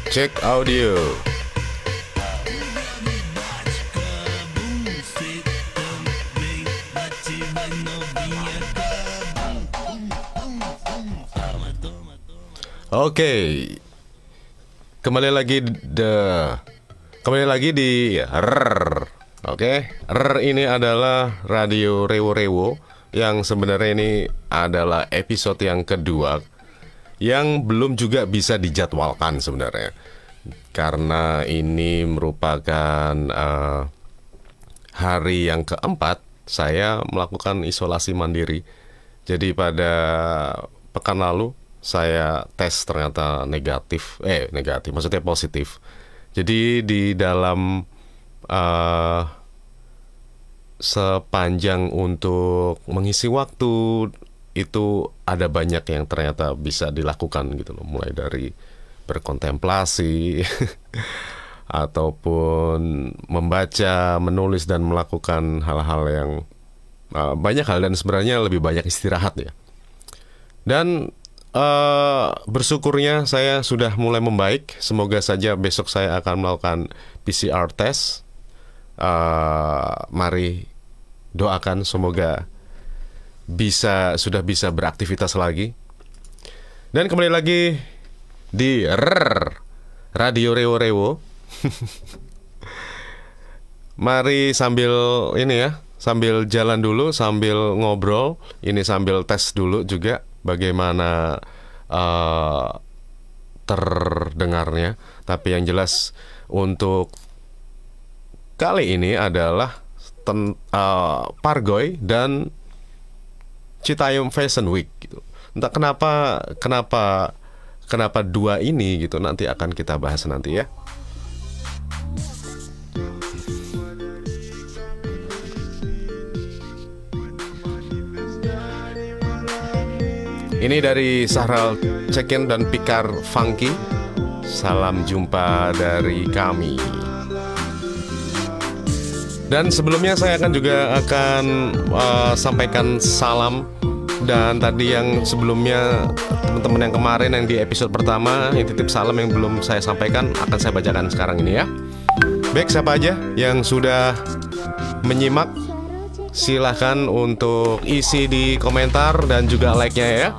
Cek audio. Oke. Kembali lagi di RR. Oke, RR ini adalah Radio Rewo Rewo yang sebenarnya ini adalah episode yang kedua yang belum juga bisa dijadwalkan sebenarnya. Karena ini merupakan hari yang keempat saya melakukan isolasi mandiri. Jadi pada pekan lalu saya tes ternyata negatif, maksudnya positif. Jadi di dalam sepanjang untuk mengisi waktu itu ada banyak yang ternyata bisa dilakukan gitu loh, mulai dari berkontemplasi ataupun membaca, menulis dan melakukan hal-hal yang banyak hal, dan sebenarnya lebih banyak istirahat ya. Dan bersyukurnya saya sudah mulai membaik. Semoga saja besok saya akan melakukan PCR test. Mari doakan semoga sudah bisa beraktivitas lagi. Dan kembali lagi di Radio Rewo Rewo. Mari sambil jalan dulu, sambil ngobrol, ini sambil tes dulu juga bagaimana terdengarnya. Tapi yang jelas untuk kali ini adalah Pargoy dan Citayam Fashion Week gitu. Entah kenapa dua ini gitu, nanti akan kita bahas nanti ya. Ini dari Sahral Cekin dan Pikar Funky. Salam jumpa dari kami. Dan sebelumnya saya akan sampaikan salam. Dan tadi yang sebelumnya, teman-teman yang kemarin yang di episode pertama yang titip salam yang belum saya sampaikan, akan saya bacakan sekarang ini ya. Baik, siapa aja yang sudah menyimak, silahkan untuk isi di komentar dan juga like-nya ya.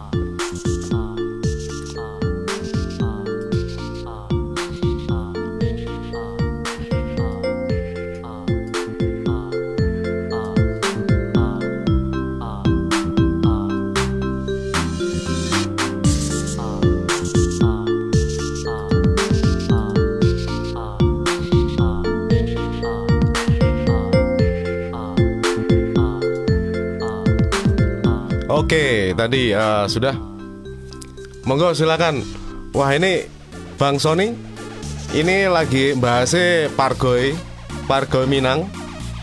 Oke, tadi sudah. Monggo silakan. Wah, ini Bang Sony ini lagi bahasnya Pargoy Minang.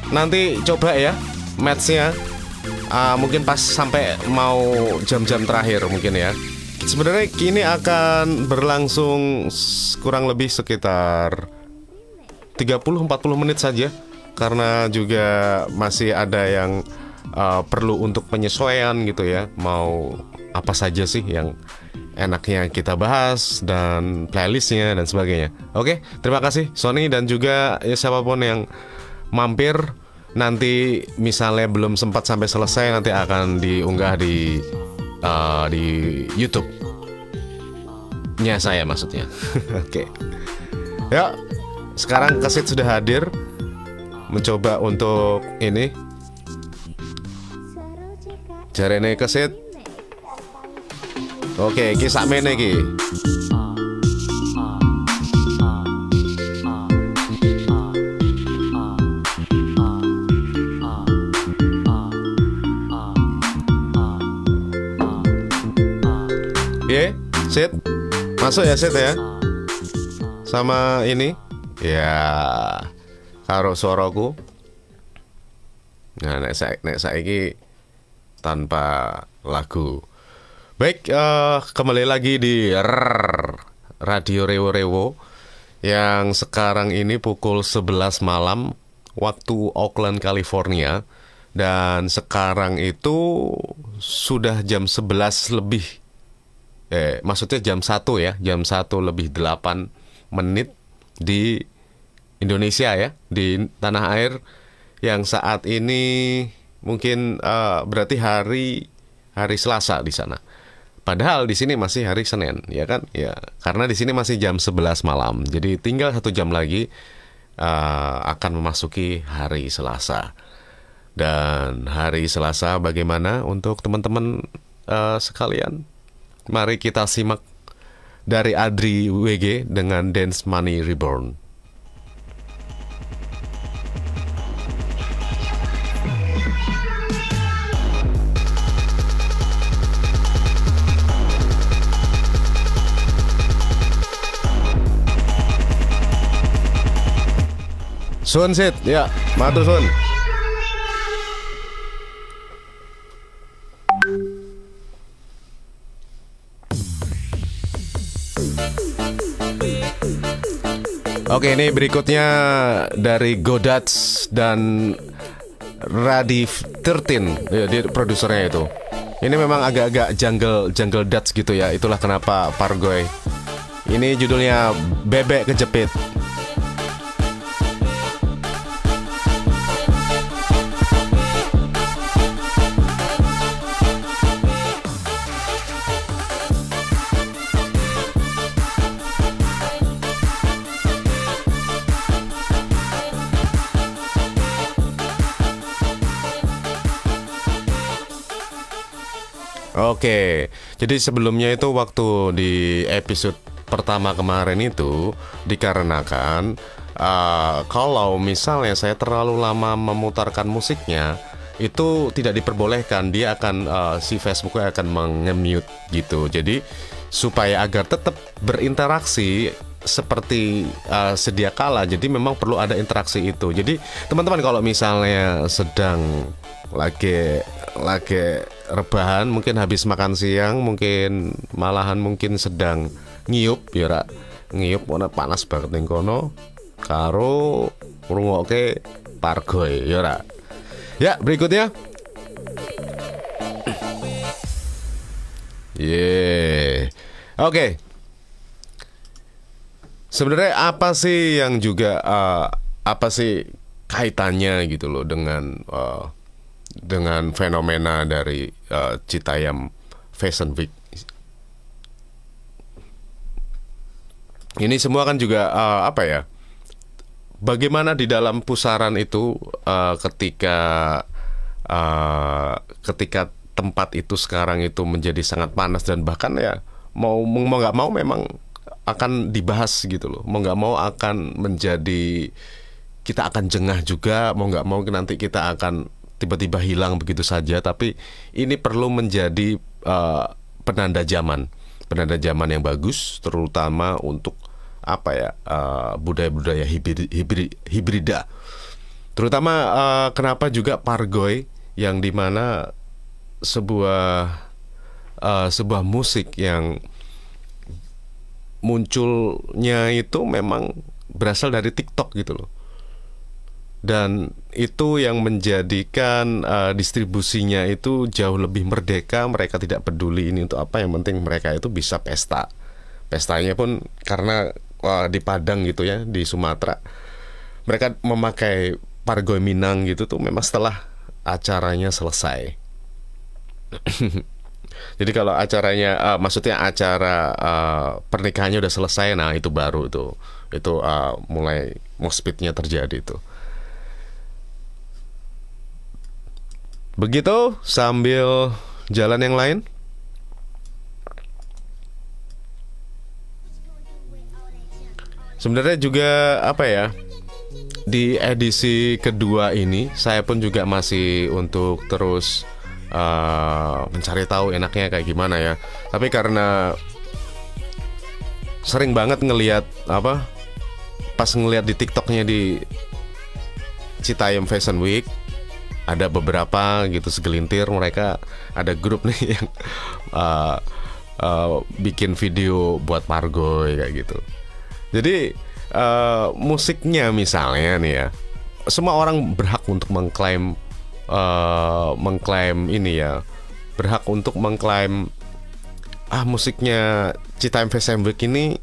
Nanti coba ya matchnya, mungkin pas sampai mau jam-jam terakhir mungkin ya. Sebenarnya kini akan berlangsung kurang lebih sekitar 30-40 menit saja, karena juga masih ada yang perlu untuk penyesuaian gitu ya. Mau apa saja sih yang enaknya kita bahas, dan playlistnya dan sebagainya. Oke, terima kasih Sony, dan juga ya siapapun yang mampir. Nanti misalnya belum sempat sampai selesai, nanti akan diunggah di YouTube-nya saya maksudnya. Oke. Ya, sekarang Kesit sudah hadir mencoba untuk ini. Jarene Kesit. Oke, iki sakmene iki. Ye, Sit. Masuk ya Sit ya. Sama ini. Ya, karo suaraku. Nah, nek saiki tanpa lagu. Baik, kembali lagi di Radio Rewo Rewo yang sekarang ini pukul 11 malam waktu Oakland, California. Dan sekarang itu sudah jam 11 lebih. Maksudnya jam 1 ya, jam 1 lebih 8 menit di Indonesia ya, di tanah air yang saat ini mungkin berarti hari Selasa di sana. Padahal di sini masih hari Senin, ya kan? Ya, karena di sini masih jam 11 malam. Jadi tinggal 1 jam lagi akan memasuki hari Selasa. Dan hari Selasa bagaimana untuk teman-teman sekalian? Mari kita simak dari Adri WG dengan Dance Money Reborn. Sun Sid, ya, matur sun. Oke, ini berikutnya dari Godats dan Radif 13, ya, dia produsernya itu. Ini memang agak-agak jungle dats gitu ya. Itulah kenapa Pargoy. Ini judulnya Bebek Kejepit. Oke, jadi sebelumnya itu waktu di episode pertama kemarin itu dikarenakan kalau misalnya saya terlalu lama memutarkan musiknya itu tidak diperbolehkan, dia akan si Facebooknya akan menge-mute gitu. Jadi supaya agar tetap berinteraksi seperti sedia kala, jadi memang perlu ada interaksi itu. Jadi teman-teman kalau misalnya sedang lagi rebahan, mungkin habis makan siang, mungkin malahan mungkin sedang ngiyup ya ra. Ngiyup warna panas banget ning kono karo ngrungokke Pargoy ya ra. Ya, berikutnya. Oke. Sebenarnya apa sih yang juga apa sih kaitannya gitu loh dengan fenomena dari Citayam Fashion Week. Ini semua kan juga apa ya? Bagaimana di dalam pusaran itu ketika tempat itu sekarang itu menjadi sangat panas dan bahkan ya mau nggak mau memang akan dibahas gitu loh. Mau nggak mau akan menjadi, kita akan jengah juga, mau nggak mau nanti kita akan tiba-tiba hilang begitu saja. Tapi ini perlu menjadi penanda zaman yang bagus, terutama untuk apa ya, budaya-budaya hibrida. Terutama kenapa juga Pargoy, yang dimana sebuah musik yang munculnya itu memang berasal dari TikTok gitu loh. Dan itu yang menjadikan distribusinya itu jauh lebih merdeka. Mereka tidak peduli ini untuk apa, yang penting mereka itu bisa pesta. Pestanya pun karena di Padang gitu ya, di Sumatera, mereka memakai Pargoy Minang gitu tuh memang setelah acaranya selesai. Jadi kalau acaranya maksudnya acara pernikahannya udah selesai, nah itu baru itu mulai moshpitnya terjadi itu. Begitu sambil jalan yang lain. Sebenarnya juga apa ya, di edisi kedua ini saya pun juga masih untuk terus mencari tahu enaknya kayak gimana ya. Tapi karena sering banget ngelihat pas ngelihat di TikToknya di Citayam Fashion Week, ada beberapa gitu segelintir mereka, ada grup nih yang bikin video buat Pargoy kayak gitu. Jadi musiknya misalnya nih ya, semua orang berhak untuk mengklaim ini ya, berhak untuk mengklaim musiknya Citayam Fashion Week ini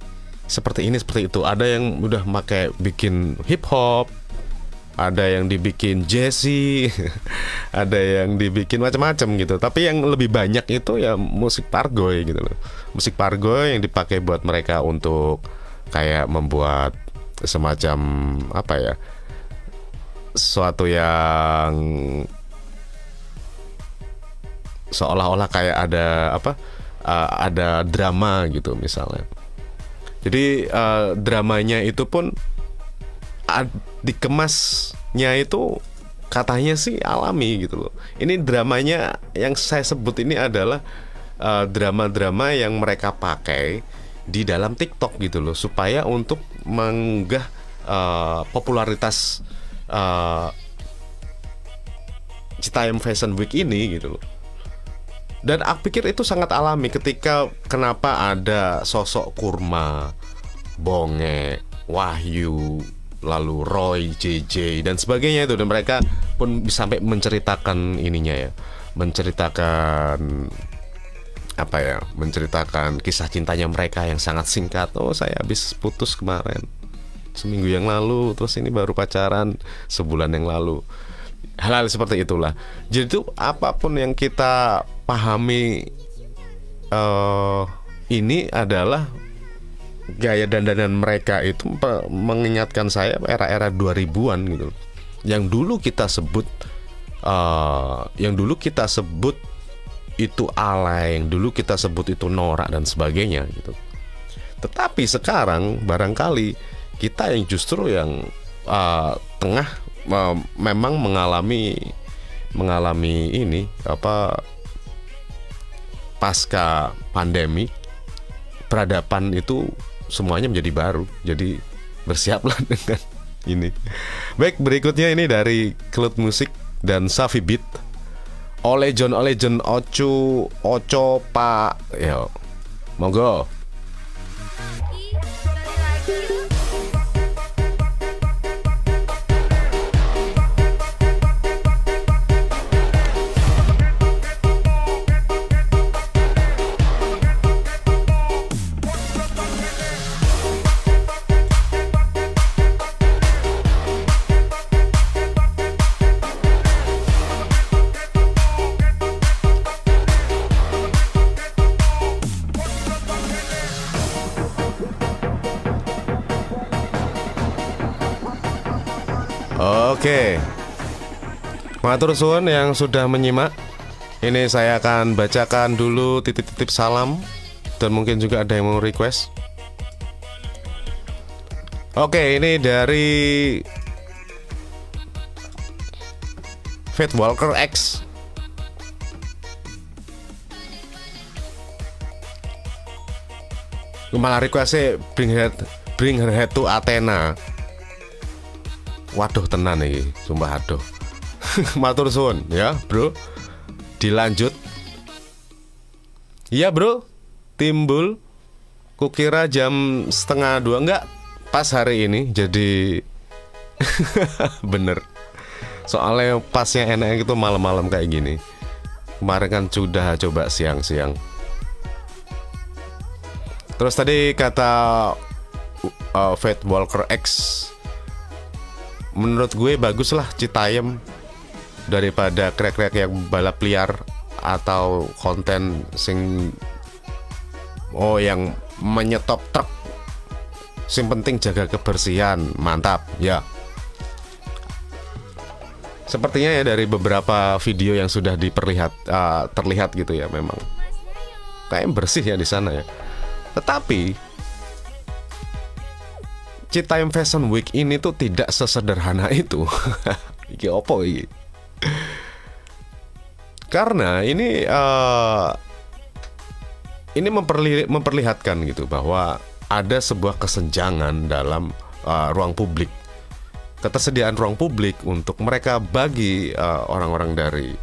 seperti ini seperti itu. Ada yang udah pakai bikin hip hop, ada yang dibikin jazzy, ada yang dibikin macam-macam gitu. Tapi yang lebih banyak itu ya musik pargoy gitu loh. Musik pargoy yang dipakai buat mereka untuk kayak membuat semacam apa ya, sesuatu yang seolah-olah kayak ada apa, ada drama gitu misalnya. Jadi dramanya itu pun dikemasnya itu katanya sih alami gitu loh. Ini dramanya yang saya sebut ini adalah drama-drama yang mereka pakai di dalam TikTok gitu loh, supaya untuk mengunggah popularitas Citayam Fashion Week ini gitu loh. Dan aku pikir itu sangat alami ketika kenapa ada sosok Kurma, Bonge, Wahyu, lalu Roy, JJ dan sebagainya itu, dan mereka pun sampai menceritakan ininya ya, menceritakan apa ya, menceritakan kisah cintanya mereka yang sangat singkat. Oh, saya habis putus kemarin seminggu yang lalu, terus ini baru pacaran sebulan yang lalu. Hal-hal seperti itulah. Jadi itu apapun yang kita pahami ini adalah gaya dandanan mereka itu mengingatkan saya era-era 2000-an gitu. Yang dulu kita sebut itu alay, yang dulu kita sebut itu norak dan sebagainya gitu. Tetapi sekarang barangkali kita yang justru yang tengah memang mengalami ini apa, pasca pandemi, peradaban itu semuanya menjadi baru. Jadi bersiaplah dengan ini. Baik, berikutnya ini dari Cloud Music dan Safi Beat. Olejon Oco Pak. Yo. Monggo. Oke, matur suwun yang sudah menyimak. Ini saya akan bacakan dulu titip-titip salam, dan mungkin juga ada yang mau request. Oke, ini dari Fate Walker X. Malah requestnya bring her head to Athena. Waduh tenan nih, sumpah aduh. Matur suwun ya bro. Dilanjut. Iya bro, timbul. Kukira jam 1:30, enggak, pas hari ini. Jadi bener. Soalnya pasnya enak itu malam-malam kayak gini. Kemarin kan sudah coba siang-siang. Terus tadi kata Fate Walker X, menurut gue baguslah Citayam daripada krek-krek yang balap liar atau konten yang menyetop truk. Sing penting jaga kebersihan, mantap ya. Sepertinya ya dari beberapa video yang sudah terlihat gitu ya, memang kayak bersih ya di sana ya. Tetapi Citayam Fashion Week ini tuh tidak sesederhana itu. Iki opo iki? Karena ini memperlihatkan gitu bahwa ada sebuah kesenjangan dalam ruang publik. Ketersediaan ruang publik untuk mereka bagi orang-orang dari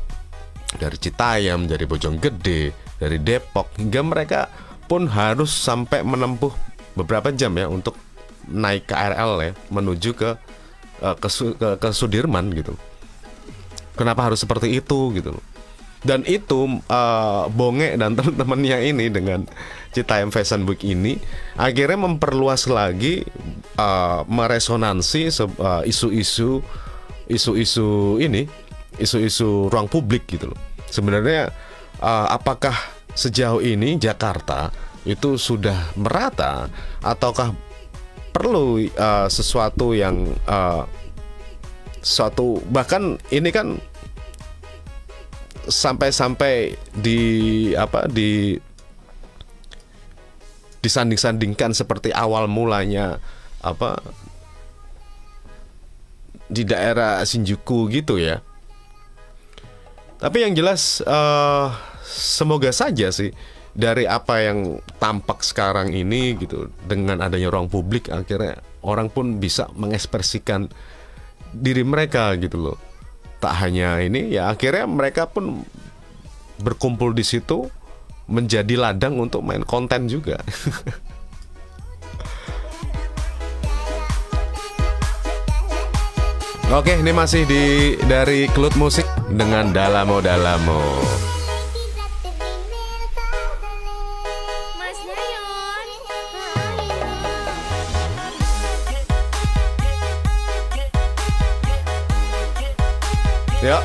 Citayam, dari Bojonggede, dari Depok, hingga mereka pun harus sampai menempuh beberapa jam ya untuk naik KRL ya, menuju ke Sudirman gitu. Kenapa harus seperti itu gitu loh? Dan itu Bonge dan teman-temannya ini dengan Citayam Fashion Week ini akhirnya memperluas lagi meresonansi isu-isu ruang publik gitu loh. Sebenarnya apakah sejauh ini Jakarta itu sudah merata ataukah perlu sesuatu yang bahkan ini kan sampai disanding-sandingkan seperti awal mulanya di daerah Shinjuku gitu ya. Tapi yang jelas semoga saja sih dari apa yang tampak sekarang ini gitu, dengan adanya ruang publik akhirnya orang pun bisa mengekspresikan diri mereka gitu loh. Tak hanya ini ya, akhirnya mereka pun berkumpul di situ menjadi ladang untuk main konten juga. Oke, ini masih dari Kelut Musik dengan Dalamo Dalamo. Yuk,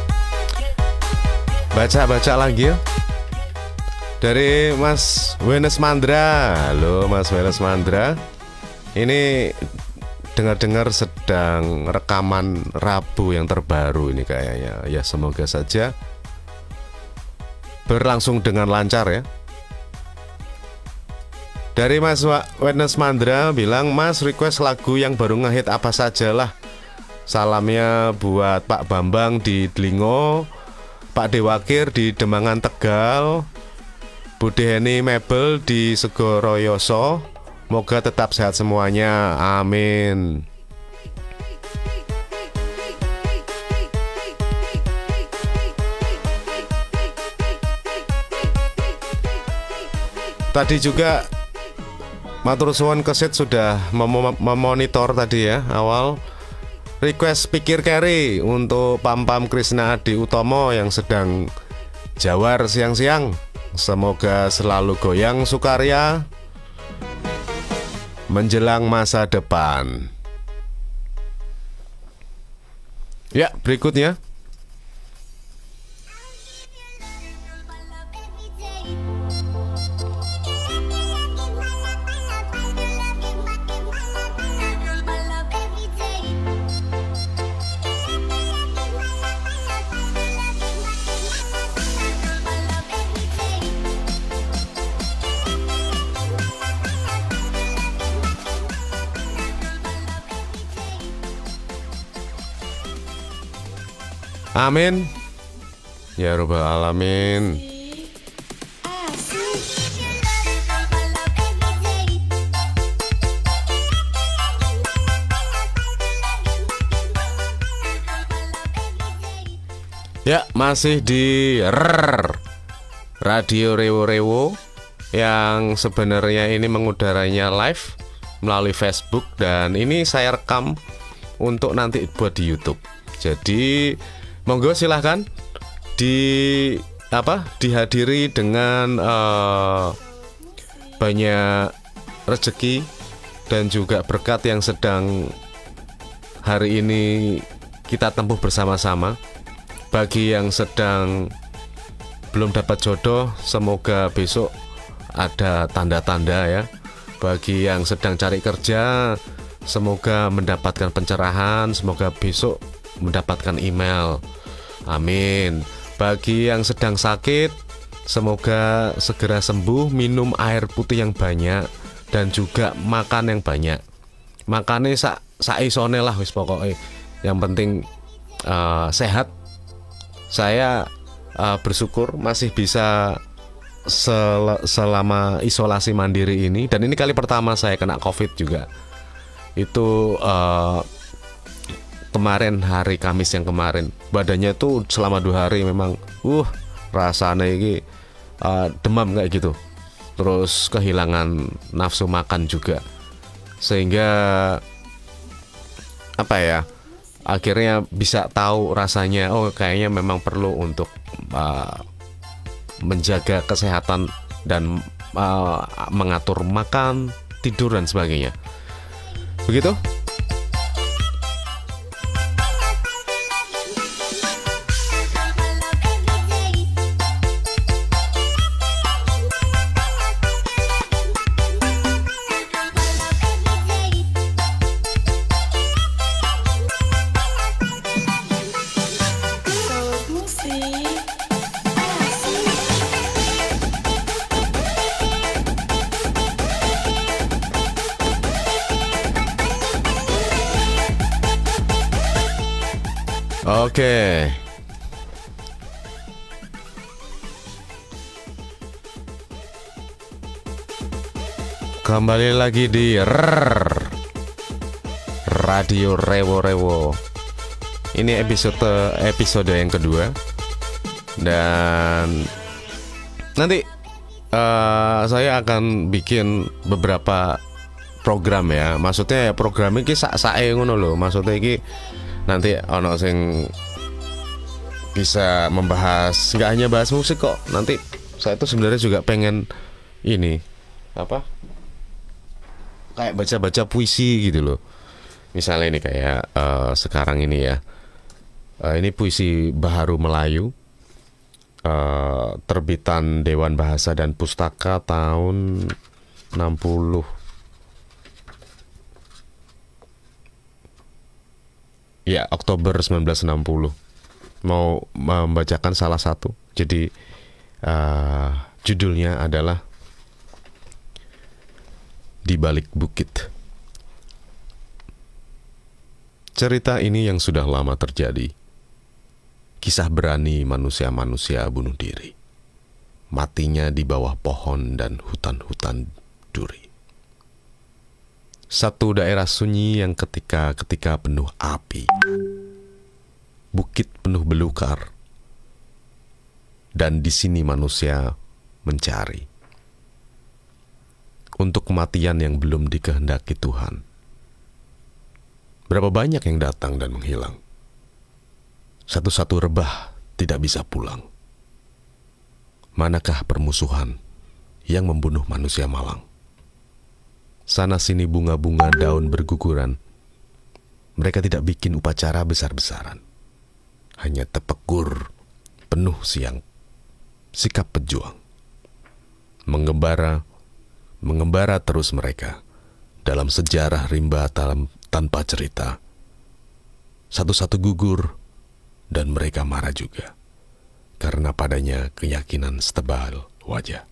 baca lagi yuk. Dari Mas Wenes Mandra. Halo Mas Wenes Mandra. Ini dengar-dengar sedang rekaman Rabu yang terbaru ini kayaknya. Ya semoga saja berlangsung dengan lancar ya. Dari Mas Wenes Mandra bilang, Mas request lagu yang baru ngehit apa saja lah. Salamnya buat Pak Bambang di Delingo, Pak Dewakir di Demangan Tegal, Bude Heni Mebel di Segoroyoso. Moga tetap sehat semuanya, amin. Tadi juga matur suwun kesit sudah memonitor tadi ya awal. Request Pikir Carry untuk Pam Krisna Adi Utomo yang sedang jawar siang-siang. Semoga selalu goyang sukarya menjelang masa depan. Ya, berikutnya. Amin ya Rabbal Alamin. Ya, masih di Radio Rewo yang sebenarnya ini mengudaranya live melalui Facebook, dan ini saya rekam untuk nanti buat di YouTube. Jadi monggo silahkan dihadiri dengan banyak rezeki dan juga berkat yang sedang hari ini kita tempuh bersama-sama. Bagi yang sedang belum dapat jodoh, semoga besok ada tanda-tanda ya. Bagi yang sedang cari kerja, semoga mendapatkan pencerahan, semoga besok mendapatkan email. Amin. Bagi yang sedang sakit, semoga segera sembuh, minum air putih yang banyak dan juga makan yang banyak. Makannya saisone lah wis pokoknya. Yang penting sehat. Saya bersyukur masih bisa selama isolasi mandiri ini, dan ini kali pertama saya kena COVID juga. Itu kemarin hari Kamis yang kemarin, badannya tuh selama 2 hari memang rasanya ini demam kayak gitu, terus kehilangan nafsu makan juga, sehingga akhirnya bisa tahu rasanya, kayaknya memang perlu untuk menjaga kesehatan dan mengatur makan, tidur dan sebagainya. Begitu? Oke. Kembali lagi di Radio Rewo. Ini episode yang kedua. Dan nanti saya akan bikin beberapa program ya. Maksudnya program ini sak-sake ngono lho. Maksudnya iki nanti ono sing bisa membahas, nggak hanya bahas musik kok. Nanti saya tuh sebenarnya juga pengen ini apa, kayak baca-baca puisi gitu loh. Misalnya ini kayak sekarang ini ya, ini puisi Baharu Melayu, terbitan Dewan Bahasa dan Pustaka tahun 60. Ya, Oktober 1960. Mau membacakan salah satu. Jadi judulnya adalah Di Balik Bukit. Cerita ini yang sudah lama terjadi. Kisah berani manusia-manusia bunuh diri. Matinya di bawah pohon dan hutan-hutan duri. Satu daerah sunyi yang ketika penuh api. Bukit penuh belukar. Dan di sini manusia mencari. Untuk kematian yang belum dikehendaki Tuhan. Berapa banyak yang datang dan menghilang. Satu-satu rebah tidak bisa pulang. Manakah permusuhan yang membunuh manusia malang? Sana-sini bunga-bunga daun berguguran. Mereka tidak bikin upacara besar-besaran. Hanya tepekur penuh siang. Sikap pejuang. Mengembara terus mereka. Dalam sejarah rimba tanpa cerita. Satu-satu gugur. Dan mereka marah juga. Karena padanya keyakinan setebal wajah.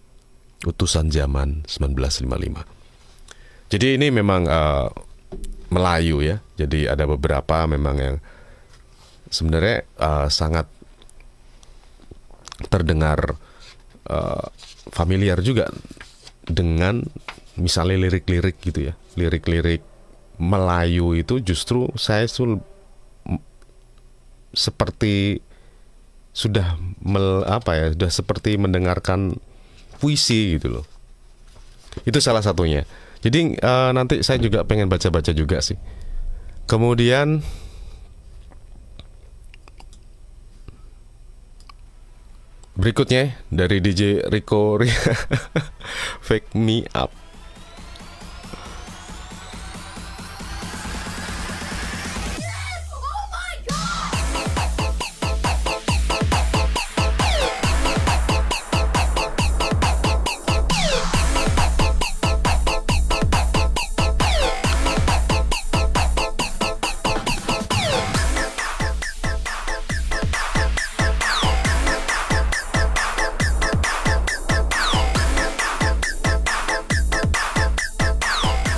Utusan zaman 1955. Jadi ini memang Melayu ya. Jadi ada beberapa memang yang sebenarnya sangat terdengar familiar juga dengan misalnya lirik-lirik gitu ya. Lirik-lirik Melayu itu justru saya seperti sudah sudah seperti mendengarkan puisi gitu loh. Itu salah satunya. Jadi nanti saya juga pengen baca-baca juga sih. Kemudian berikutnya dari DJ Rico Wake Me Up.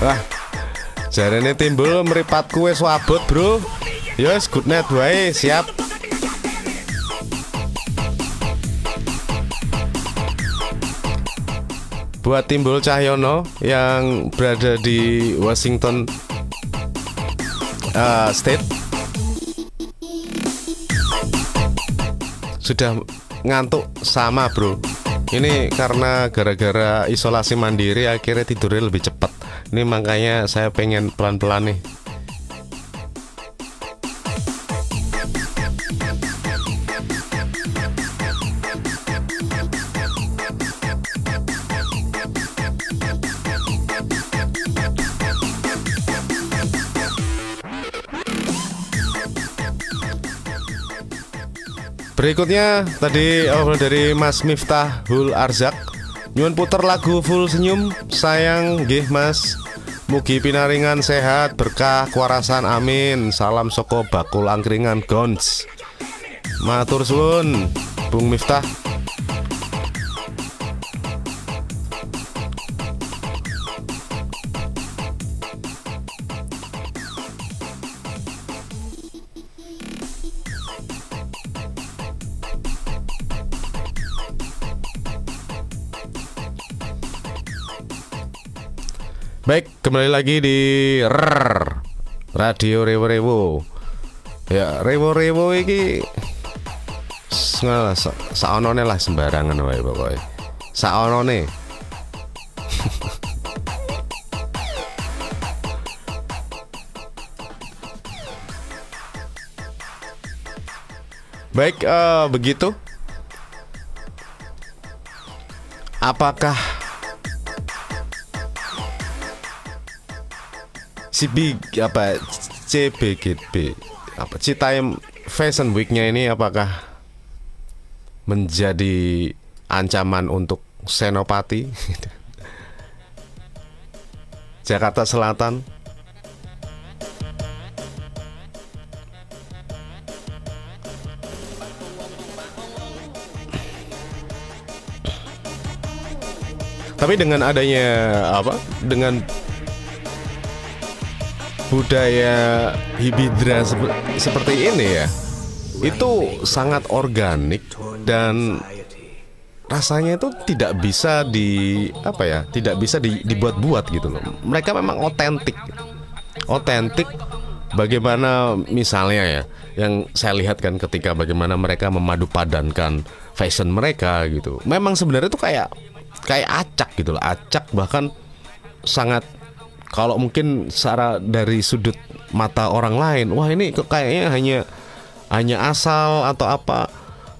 Wah, jarene timbul mripatku wis wabut, Bro. Yes, good night wae, siap. Buat Timbul Cahyono yang berada di Washington State, sudah ngantuk sama, Bro. Ini karena gara-gara isolasi mandiri akhirnya tidurnya lebih cepat. Ini makanya saya pengen pelan-pelan nih. Berikutnya tadi dari Mas Miftahul Arzak, nyuwun puter lagu Full Senyum sayang nggih Mas. Mugi pinaringan sehat berkah kuarasan amin. Salam soko bakul angkringan Gons. Matur suwun Bung Miftah. Baik, kembali lagi di Radio Rewo Rewo. Ya, Rewo Rewo iki saonone lah sembarangan wae pokoke. Saonone. Baik, begitu. Apakah CBGB Citayam Fashion Week-nya ini apakah menjadi ancaman untuk Senopati Jakarta Selatan? Tapi dengan adanya dengan budaya hibidra seperti ini ya, itu sangat organik dan rasanya itu tidak bisa tidak bisa dibuat-buat gitu loh. Mereka memang otentik. Bagaimana misalnya ya, yang saya lihat kan ketika bagaimana mereka memadu padankan fashion mereka gitu. Memang sebenarnya itu kayak acak gitu loh, acak bahkan sangat. Kalau mungkin secara dari sudut mata orang lain, wah ini kayaknya hanya asal atau apa.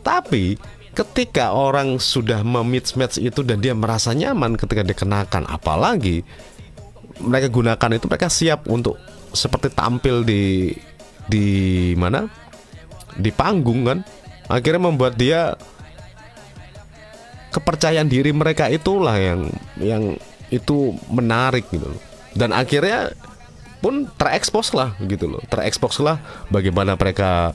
Tapi ketika orang sudah mematch itu dan dia merasa nyaman ketika dikenakan, apalagi mereka gunakan itu, mereka siap untuk seperti tampil di mana? Di panggung kan. Akhirnya membuat dia kepercayaan diri mereka itulah yang itu menarik gitu loh. Dan akhirnya pun terekspos lah gitu loh. Terekspos lah bagaimana mereka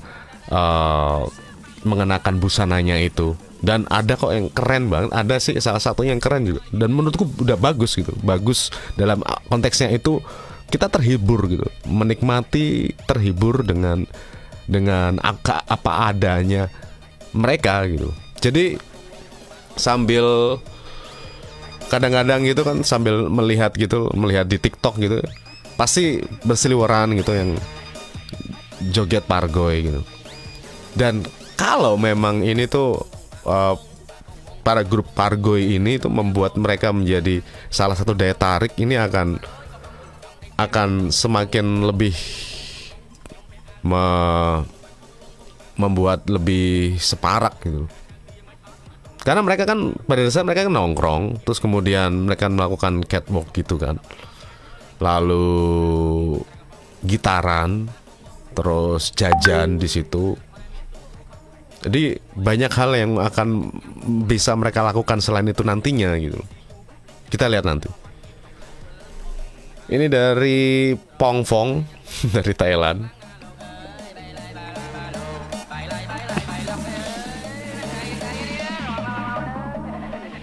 mengenakan busananya itu. Dan ada kok yang keren banget. Ada sih salah satu yang keren juga. Dan menurutku udah bagus gitu. Bagus dalam konteksnya itu, kita terhibur gitu. Menikmati, terhibur dengan apa adanya mereka gitu. Jadi sambil kadang-kadang gitu kan, sambil melihat di TikTok gitu, pasti berseliweran gitu yang joget pargoy gitu. Dan kalau memang ini tuh para grup pargoy ini tuh membuat mereka menjadi salah satu daya tarik, ini akan semakin lebih membuat lebih separak gitu. Karena mereka kan pada dasarnya mereka kan nongkrong, terus kemudian mereka melakukan catwalk gitu kan, lalu gitaran, terus jajan di situ. Jadi banyak hal yang akan bisa mereka lakukan selain itu nantinya gitu. Kita lihat nanti. Ini dari Pong Fong dari Thailand.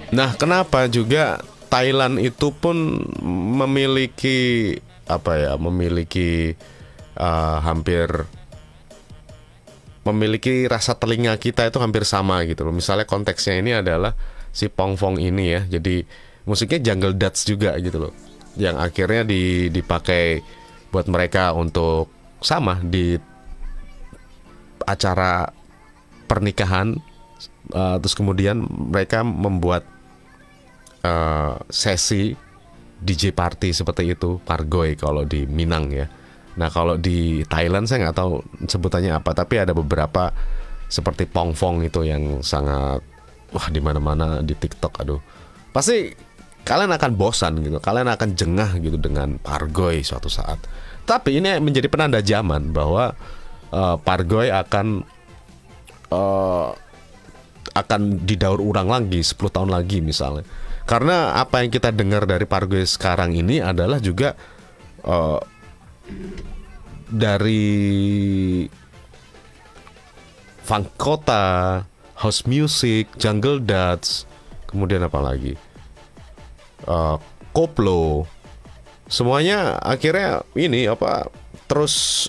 Nah, kenapa juga Thailand itu pun memiliki memiliki rasa telinga kita itu hampir sama gitu loh. Misalnya konteksnya ini adalah si Pong Fong ini ya. Jadi musiknya jungle dance juga gitu loh. Yang akhirnya dipakai buat mereka untuk sama di acara pernikahan. Terus kemudian mereka membuat sesi DJ party seperti itu, pargoy kalau di Minang ya. Nah kalau di Thailand saya nggak tahu sebutannya apa, tapi ada beberapa seperti Pong Fong itu yang sangat di mana-mana di TikTok. Aduh, pasti kalian akan bosan gitu, kalian akan jengah gitu dengan pargoy suatu saat. Tapi ini menjadi penanda zaman bahwa pargoy akan eh, akan didaur ulang lagi 10 tahun lagi misalnya. Karena apa yang kita dengar dari Pargoy sekarang ini adalah juga dari funk kota, house music, jungle dance, kemudian apa lagi, koplo, semuanya akhirnya ini apa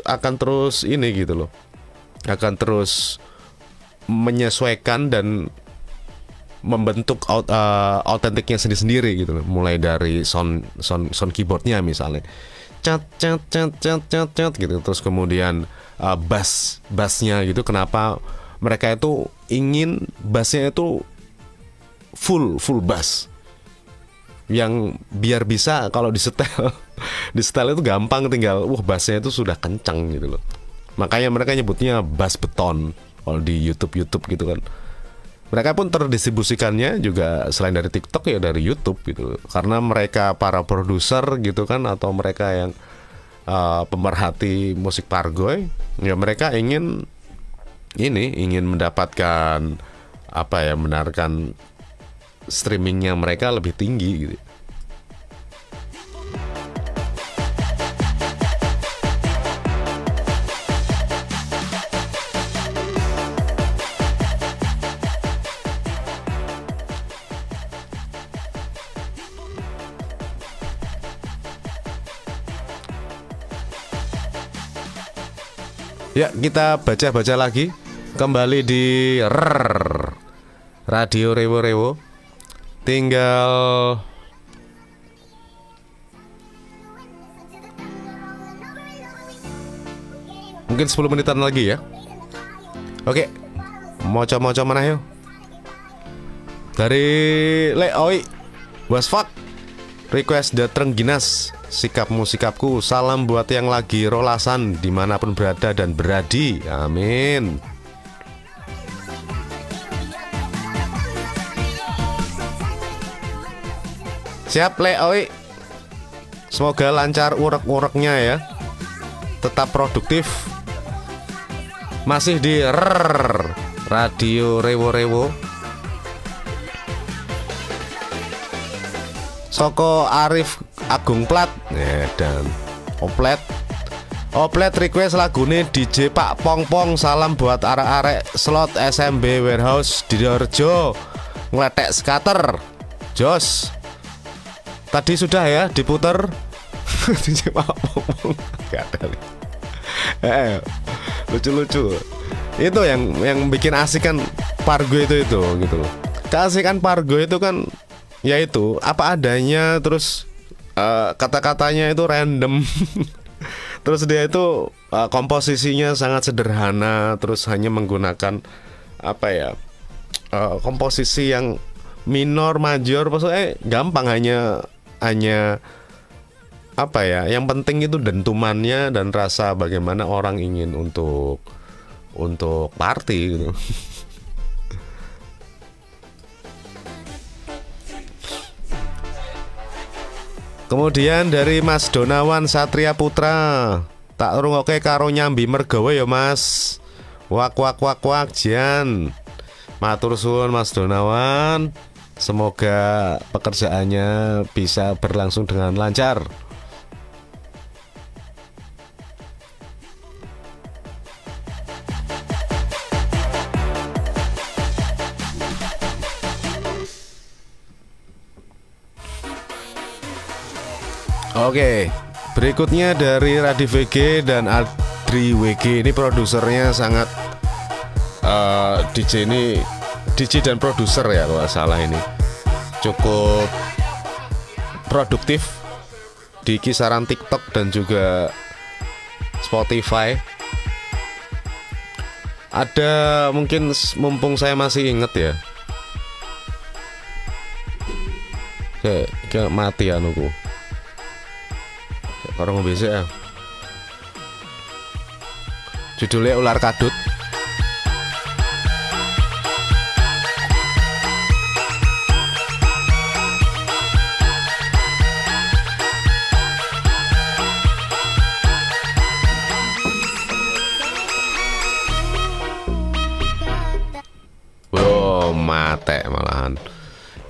akan terus ini gitu loh, akan terus menyesuaikan dan membentuk autentiknya sendiri-sendiri gitu loh. Mulai dari sound keyboardnya misalnya cat cat cat cat cat cat gitu, terus kemudian bassnya gitu. Kenapa mereka itu ingin bassnya itu full bass yang biar bisa kalau disetel di setel itu gampang, tinggal bassnya itu sudah kencang gitu loh. Makanya mereka nyebutnya bass beton kalau di YouTube gitu kan. Mereka pun terdistribusikannya juga selain dari TikTok ya dari YouTube gitu. Karena mereka para produser gitu kan, atau mereka yang pemerhati musik Pargoy, ya mereka ingin mendapatkan apa ya, menarikan streamingnya mereka lebih tinggi gitu. Ya, kita baca-baca lagi. Kembali di Radio Rewo Rewo. Tinggal mungkin 10 menitan lagi ya. Oke, moco-moco mana yuk? Dari Leoi Wasfak, request dateng Ginas. Sikapmu-sikapku, salam buat yang lagi rolasan dimanapun berada dan beradi, amin. Siap Leoi, semoga lancar urek-ureknya ya, tetap produktif. Masih di Radio Rewo Rewo. Soko Arif Agung Plat dan Oplet request lagune DJ Pak Pongpong. Salam buat arek-arek slot SMB Warehouse di Dorjo, ngeletek skater Jos. Tadi sudah ya diputer. DJ Pak Pongpong gak ada. Lucu-lucu. Itu yang bikin asik kan Pargoy itu gitu loh. Keasikan Pargoy itu kan yaitu apa adanya, terus kata-katanya itu random. Terus dia itu komposisinya sangat sederhana, terus hanya menggunakan apa ya, komposisi yang minor major, maksudnya gampang, hanya apa ya, yang penting itu dentumannya dan rasa bagaimana orang ingin untuk party gitu. Kemudian dari Mas Donawan Satria Putra, tak rungokke karo nyambi mergawe ya Mas. Wak Jan. Matur suwun Mas Donawan. Semoga pekerjaannya bisa berlangsung dengan lancar. Oke, berikutnya dari Radi VG dan Adri WG. Ini produsernya sangat DJ dan produser ya kalau salah, ini cukup produktif di kisaran TikTok dan juga Spotify. Ada mungkin, mumpung saya masih inget ya, kayak mati anuku. Orang ngombe ya. Judulnya Ular Kadut. mate malahan.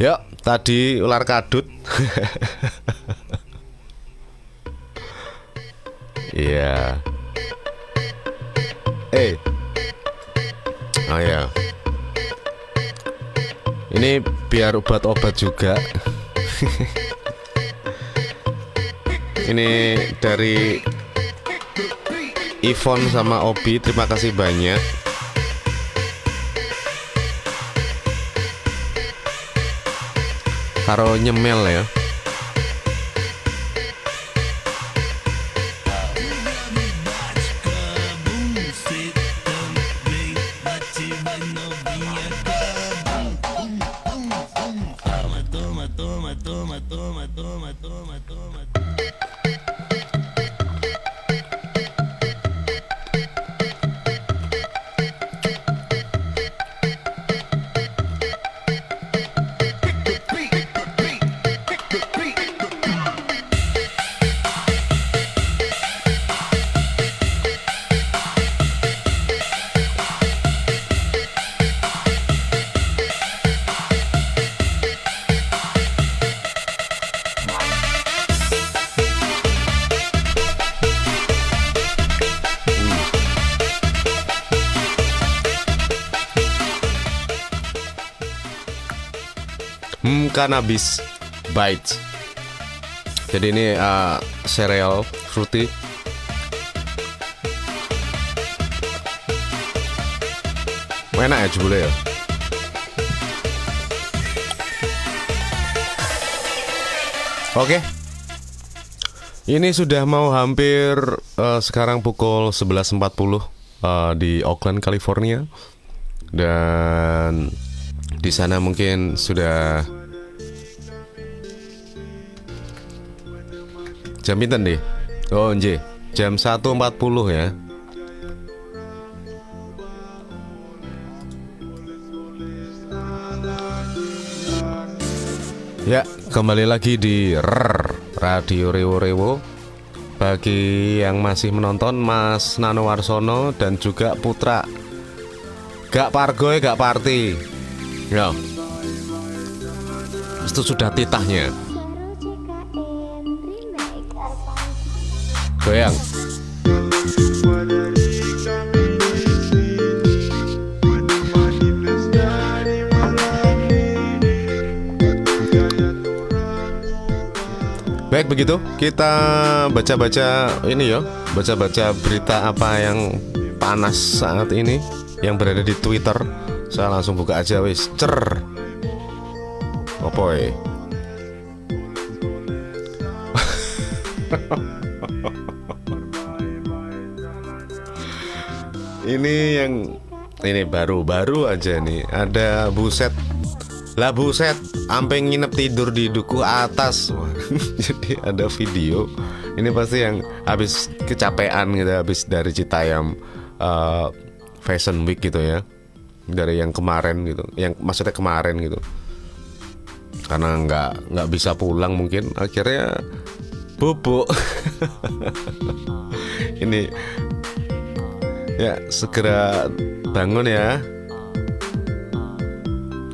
Yuk, tadi ular kadut. Iya. Oh ya. Ini biar obat-obat juga. Ini dari Ivon sama Obi, terima kasih banyak. Karo nyemel ya. Cannabis Bites. Jadi ini cereal fruity. Enak ya jebule ya. Oke. Ini sudah mau hampir sekarang pukul 11.40 di Oakland, California. Dan di sana mungkin sudah jam pinten deh. Oh nje, jam 1.40 ya. Ya, kembali lagi di Radio Rewo. Bagi yang masih menonton, Mas Nano Warsono dan juga Putra. Gak pargoy, gak party. Ya. Itu sudah titahnya. Goyang. Baik, begitu kita baca-baca ini ya, baca-baca berita apa yang panas saat ini yang berada di Twitter. Saya langsung buka aja wis. Cer. Opoy. Ini baru aja nih. Ada buset. Lah buset, sampai nginep tidur di duku atas. Jadi ada video. Ini pasti yang habis kecapean gitu, habis dari Citayam Fashion Week gitu ya. Dari yang kemarin gitu. Yang maksudnya kemarin gitu. Karena nggak bisa pulang mungkin, akhirnya bubuk. Ini ya, segera bangun ya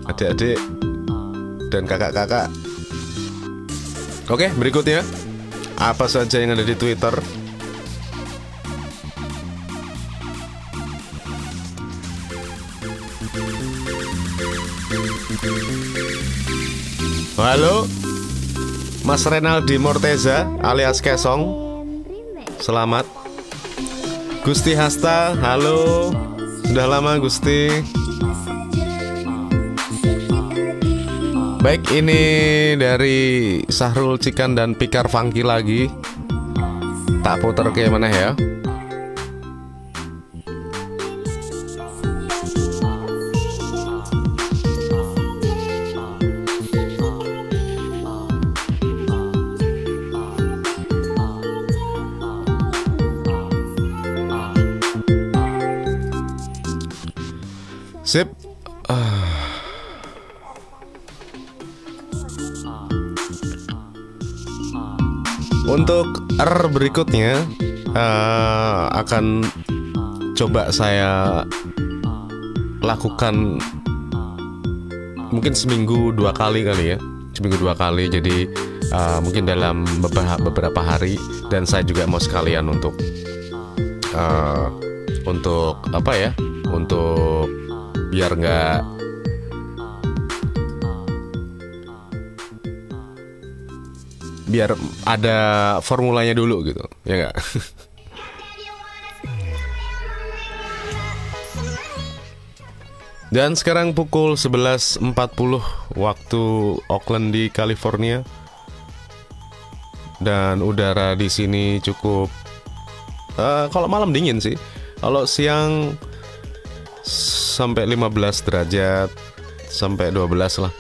adik-adik dan kakak-kakak. Oke, berikutnya apa saja yang ada di Twitter. Halo Mas Renaldi Morteza alias Kesong, selamat. Gusti Hasta, halo. Sudah lama Gusti. Baik, ini dari Sahrul Cikan dan Pikar Funky lagi. Tak putar ke mana ya. Sip. Untuk berikutnya akan coba saya lakukan mungkin seminggu 2 kali kali ya, seminggu 2 kali. Jadi mungkin dalam beberapa hari, dan saya juga mau sekalian untuk apa ya, untuk biar ada formulanya dulu gitu, ya nggak? Dan sekarang pukul 11.40 waktu Oakland di California. Dan udara di sini cukup kalau malam dingin sih. Kalau siang sampai 15 derajat sampai 12 lah.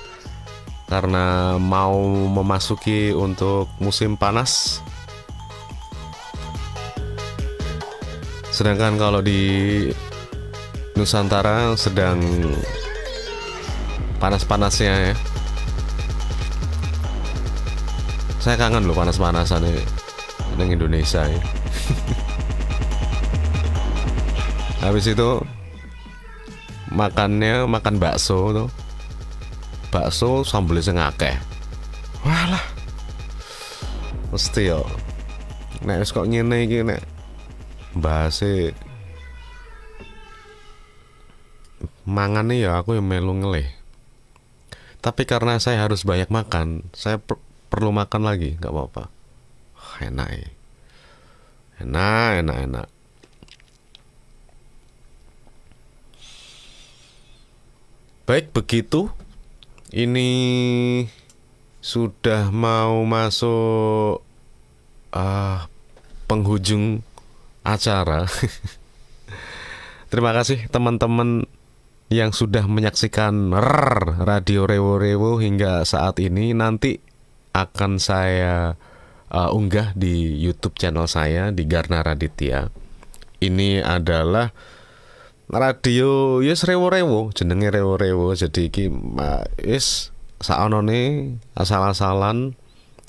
Karena mau memasuki untuk musim panas. Sedangkan kalau di Nusantara sedang panas-panasnya ya. Saya kangen loh panas-panasan ini di Indonesia ya. Habis itu makan bakso tuh. Bakso sambelnya ngakeh. Walah. Mesti yo. Nek wis kok ngene iki nek bahase mangane ya aku yang melu ngelih. Tapi karena saya harus banyak makan, saya perlu makan lagi, nggak apa-apa. Enak ya. Enak. Baik, begitu. Ini sudah mau masuk penghujung acara. Terima kasih teman-teman yang sudah menyaksikan Radio Rewo hingga saat ini. Nanti akan saya unggah di YouTube channel saya di Garna Raditya. Ini adalah radio yes Rewo, jenenge Rewo. Jadi iki yes saonone asal-asalan,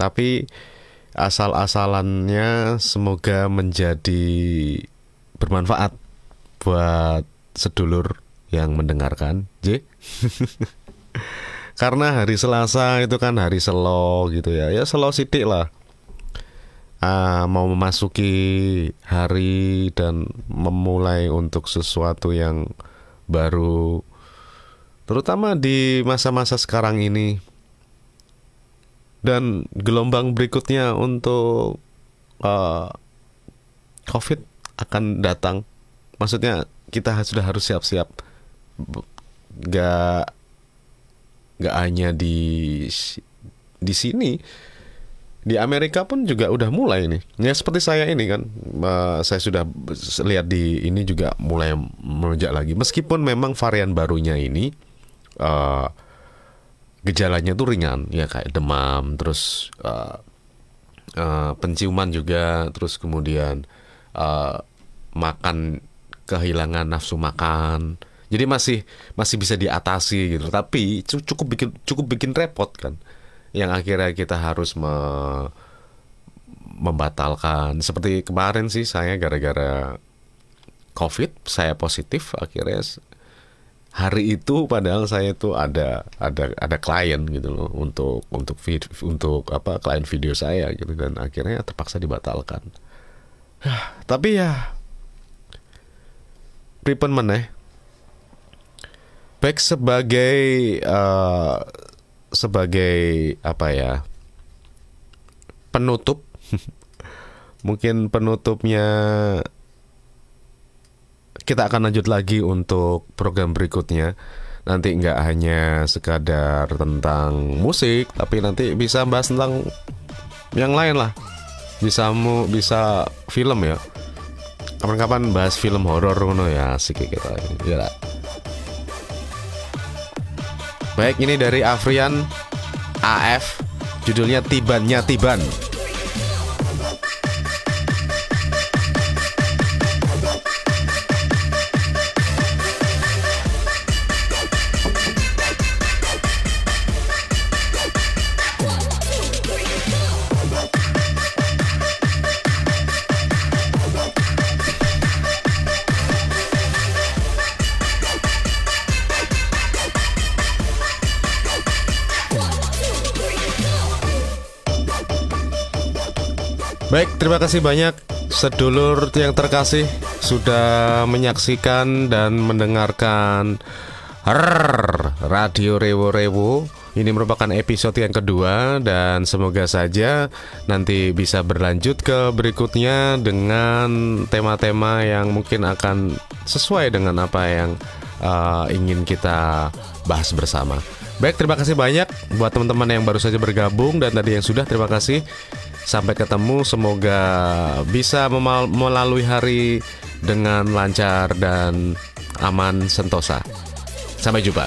tapi asal-asalannya semoga menjadi bermanfaat buat sedulur yang mendengarkan, karena hari Selasa itu kan hari selo gitu ya. Ya selo sidik lah. Mau memasuki hari dan memulai untuk sesuatu yang baru, terutama di masa-masa sekarang ini. Dan gelombang berikutnya untuk COVID akan datang. Maksudnya kita sudah harus siap-siap. Gak hanya di sini, di Amerika pun juga udah mulai nih. Ya seperti saya ini kan, saya sudah lihat di ini juga mulai melonjak lagi. Meskipun memang varian barunya ini gejalanya tuh ringan, ya kayak demam, terus penciuman juga, terus kemudian makan, kehilangan nafsu makan. Jadi masih bisa diatasi gitu. Tapi cukup bikin repot kan. Yang akhirnya kita harus membatalkan. Seperti kemarin sih saya gara-gara COVID saya positif, akhirnya hari itu padahal saya itu ada klien gitu loh untuk klien video saya gitu, dan akhirnya terpaksa dibatalkan. Tapi ya pripun meneh, baik sebagai apa ya, penutup mungkin penutupnya kita akan lanjut lagi untuk program berikutnya. Nanti nggak hanya sekadar tentang musik, tapi nanti bisa bahas tentang yang lain lah. Bisa film ya. Kapan-kapan bahas film horor ngono ya, asik kita. Ya. Baik, ini dari Afrian AF, judulnya Tiban. Baik, terima kasih banyak sedulur yang terkasih sudah menyaksikan dan mendengarkan Radio Rewo-Rewo. Ini merupakan episode yang kedua dan semoga saja nanti bisa berlanjut ke berikutnya dengan tema-tema yang mungkin akan sesuai dengan apa yang ingin kita bahas bersama. Baik, terima kasih banyak buat teman-teman yang baru saja bergabung dan tadi yang sudah, terima kasih. Sampai ketemu, semoga bisa melalui hari dengan lancar dan aman sentosa. Sampai jumpa.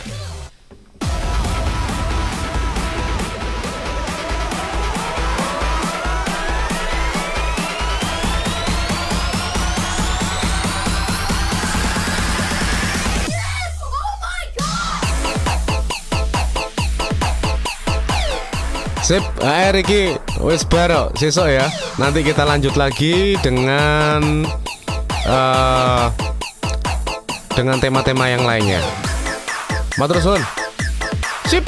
Sip, Riki, wis baro, sesok ya. Nanti kita lanjut lagi dengan tema-tema yang lainnya. Matur suwun. Sip.